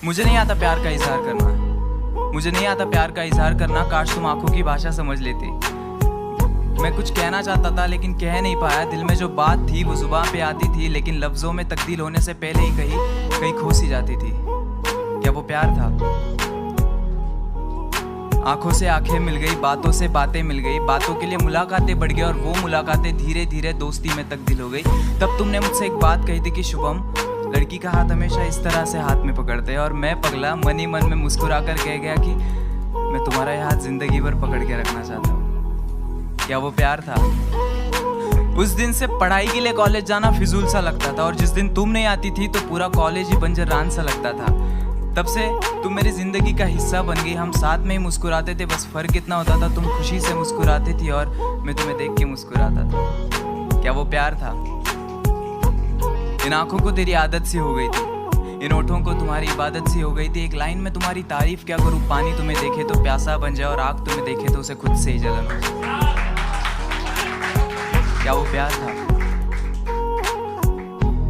मुझे नहीं आता प्यार का इजहार करना, मुझे नहीं आता प्यार का इजहार करना। काश तुम आंखों की भाषा समझ लेती। मैं कुछ कहना चाहता था लेकिन कह नहीं पाया। दिल में जो बात थी वो जुबान पे आती थी, लेकिन लफ्जों में तब्दील होने से पहले ही कहीं खो सी जाती थी। क्या वो प्यार था? आंखों से आंखें मिल गई, बातों से बातें मिल गई, बातों के लिए मुलाकातें बढ़ गई और वो मुलाकातें धीरे धीरे दोस्ती में तब्दील हो गई। तब तुमने मुझसे एक बात कही थी कि शुभम, लड़की का हाथ हमेशा इस तरह से हाथ में पकड़ते हैं। और मैं पगला मन ही मन में मुस्कुरा कर कह गया कि मैं तुम्हारा यह हाथ जिंदगी भर पकड़ के रखना चाहता हूँ। क्या वो प्यार था? उस दिन से पढ़ाई के लिए कॉलेज जाना फिजूल सा लगता था, और जिस दिन तुम नहीं आती थी तो पूरा कॉलेज ही बंजर रान सा लगता था। तब से तुम मेरी जिंदगी का हिस्सा बन गई। हम साथ में ही मुस्कुराते थे, बस फर्क इतना होता था तुम खुशी से मुस्कुराती थी और मैं तुम्हें देख के मुस्कुराता था। क्या वो प्यार था? इन आंखों को तेरी आदत सी हो गई थी, इन ओठों को तुम्हारी इबादत सी हो गई थी। एक लाइन में तुम्हारी तारीफ क्या करूँ, पानी तुम्हें देखे तो प्यासा बन जाए और आग तुम्हें देखे तो उसे खुद से ही जलन हो जाए। क्या वो प्यार था?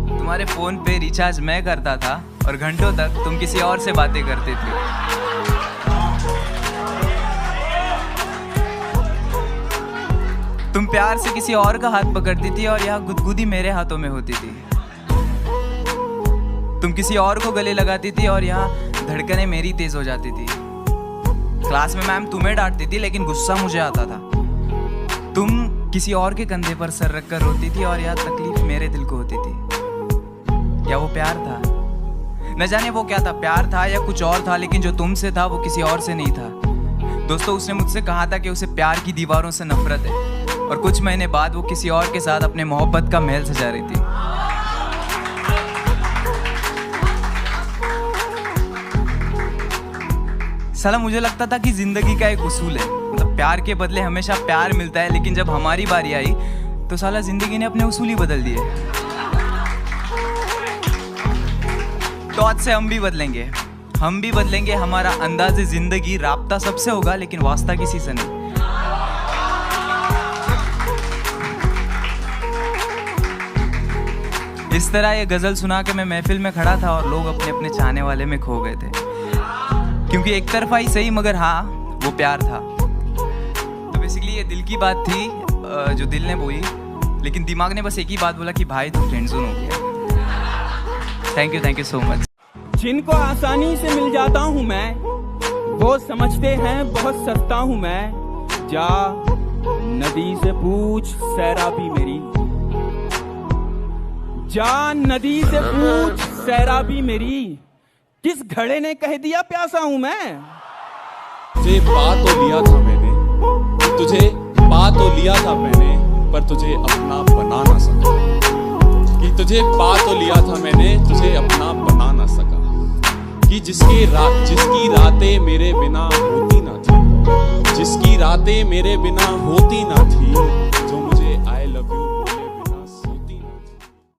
तुम्हारे फोन पे रिचार्ज मैं करता था और घंटों तक तुम किसी और से बातें करते थे। तुम प्यार से किसी और का हाथ पकड़ती थी और यह गुदगुदी मेरे हाथों में होती थी। तुम किसी और को गले लगाती थी और यहाँ धड़कनें मेरी तेज हो जाती थी। क्लास में मैम तुम्हें डांटती थी लेकिन गुस्सा मुझे आता था। तुम किसी और के कंधे पर सर रखकर रोती थी और यह तकलीफ मेरे दिल को होती थी। क्या वो प्यार था? न जाने वो क्या था, प्यार था या कुछ और था, लेकिन जो तुमसे था वो किसी और से नहीं था। दोस्तों, उसने मुझसे कहा था कि उसे प्यार की दीवारों से नफरत है, और कुछ महीने बाद वो किसी और के साथ अपने मोहब्बत का महल सजा रही थी। साला मुझे लगता था कि जिंदगी का एक उसूल है, मतलब प्यार के बदले हमेशा प्यार मिलता है, लेकिन जब हमारी बारी आई तो साला जिंदगी ने अपने उसूल ही बदल दिए। तो आज से हम भी बदलेंगे, हम भी बदलेंगे। हमारा अंदाज़े जिंदगी राब्ता सबसे होगा लेकिन वास्ता किसी से नहीं। इस तरह ये गजल सुना के मैं महफिल में खड़ा था और लोग अपने अपने चाहने वाले में खो गए थे, क्योंकि एक तरफा ही सही मगर हाँ वो प्यार था। तो बेसिकली ये दिल की बात थी जो दिल ने बोली, लेकिन दिमाग ने बस एक ही बात बोला कि भाई तू फ्रेंड जोन हो गया। Thank you so much. जिनको आसानी से मिल जाता हूँ मैं, वो समझते हैं बहुत सस्ता हूँ मैं। जा नदी से पूछ सैराबी मेरी, जा नदी से पूछ सैराबी मेरी, किस घड़े ने कह दिया प्यासा हूँ मैं। तुझे पा तो लिया था मैंने, तुझे पा तो लिया था मैंने, पर तुझे अपना बना ना सका। कि तुझे पा तो लिया था मैंने, तुझे अपना बना ना सका। कि जिसकी रातें मेरे बिना होती ना थी, जिसकी रातें मेरे बिना होती ना थी,